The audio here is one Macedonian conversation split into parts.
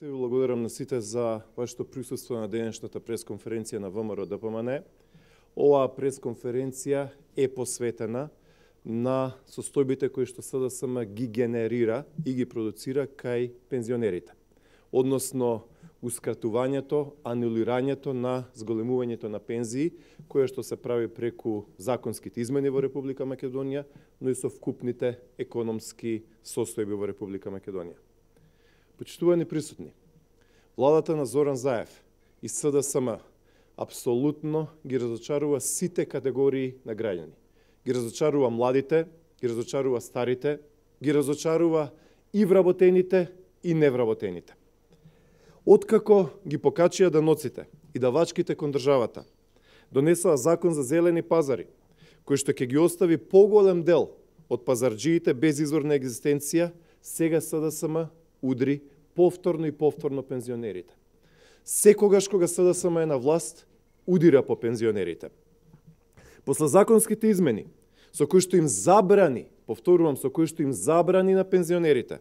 Ви благодарам на сите за вашето присуство на денешната пресконференција на ВМРО ДПМН. Оваа пресконференција е посветена на состојбите кои што СДСМ ги генерира и ги продуцира кај пензионерите. Односно, ускратувањето, анулирањето на зголемувањето на пензии, кое што се прави преку законските измени во Република Македонија, но и со вкупните економски состојби во Република Македонија. Почитувани присутни, владата на Зоран Заев и СДСМ апсолутно ги разочарува сите категории на граѓани. Ги разочарува младите, ги разочарува старите, ги разочарува и вработените и невработените. Откако ги покачија даноците и давачките кон државата, донесоа закон за зелени пазари, кој што ќе ги остави поголем дел од пазарџиите без извор на екзистенција, сега СДСМ удри повторно и повторно пензионерите. Секогаш кога СДСМ е на власт, удира по пензионерите. После законските измени, со кои што им забрани, повторувам, со кои што им забрани на пензионерите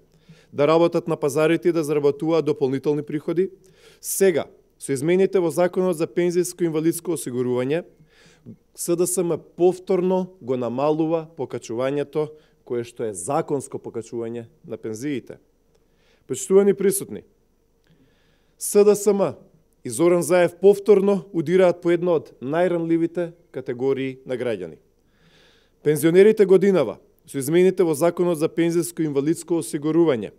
да работат на пазарите и да заработуваат дополнителни приходи, сега, со измените во Законот за пензијско и инвалидско осигурување, СДСМ повторно го намалува покачувањето, кое што е законско покачување на пензиите. Почитувани присутни, СДСМ и Зоран Заев повторно удираат по една од најранливите категории на граѓани. Пензионерите годинава, со измените во Законот за пензијско и инвалидско осигурување,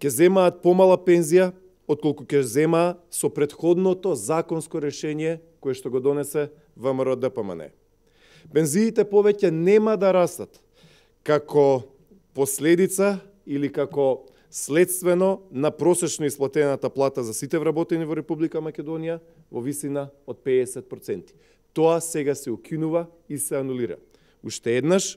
ќе земаат помала пензија отколку ќе земаа со претходното законско решение кое што го донесе ВМРО ДПМН. Пензиите повеќе нема да растат како последица или како следствено на просечно исплатената плата за сите вработени во Република Македонија во висина од 50%. Тоа сега се укинува и се анулира. Уште еднаш,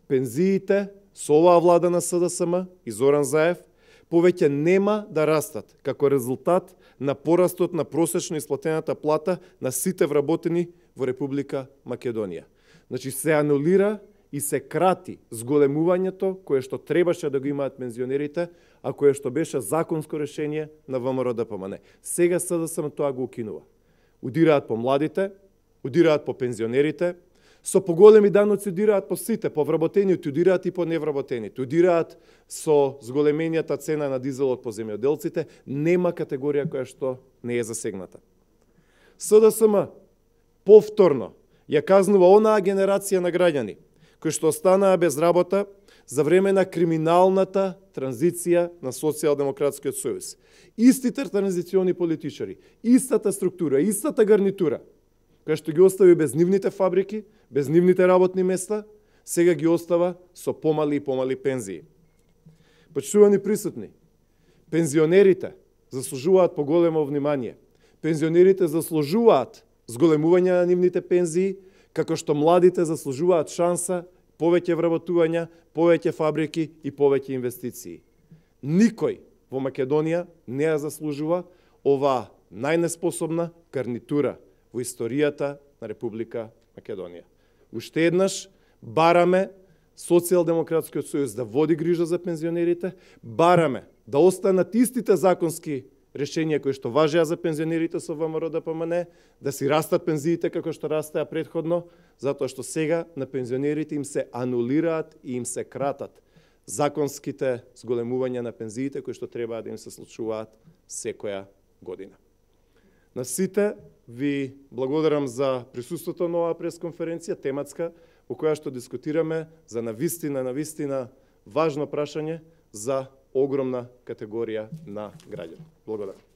пензиите со оваа влада на СДСМ и Зоран Заев повеќе нема да растат како резултат на порастот на просечно исплатената плата на сите вработени во Република Македонија. Значи се анулира и се крати зголемувањето кое што требаше да го имаат пензионерите, а кое што беше законско решение на ВМРО ДПМН. Сега СДСМ тоа го укинува. Удираат по младите, удираат по пензионерите, со поголеми даноци удираат по сите, по вработените, удираат и по невработените, удираат со зголеменијата цена на дизелот по земјоделците, нема категорија која што не е засегната. СДСМ повторно ја казнува онаа генерација на граѓани кои што останаа без работа за време на криминалната транзиција на Социјалдемократскиот сојуз. Истите транзициони политичари, истата структура, истата гарнитура, која што ги остави без нивните фабрики, без нивните работни места, сега ги остава со помали и помали пензии. Почитувани присутни, пензионерите заслужуваат поголемо внимание. Пензионерите заслужуваат зголемување на нивните пензии, како што младите заслужуваат шанса, повеќе вработувања, повеќе фабрики и повеќе инвестиции. Никој во Македонија не ја заслужува оваа најнеспособна гарнитура во историјата на Република Македонија. Уште еднаш бараме Социјалдемократскиот сојуз да води грижа за пензионерите, бараме да останат истите законски решенија кои што важеа за пензионерите со ВМРО ДПМН, да си растат пензиите како што растеа претходно, затоа што сега на пензионерите им се анулираат и им се кратат законските зголемувања на пензиите кои што треба да им се случуваат секоја година. На сите ви благодарам за присуството на оваа пресконференција, тематска, во која што дискутираме за навистина важно прашање за огромна категорија на граѓани. Благодарам.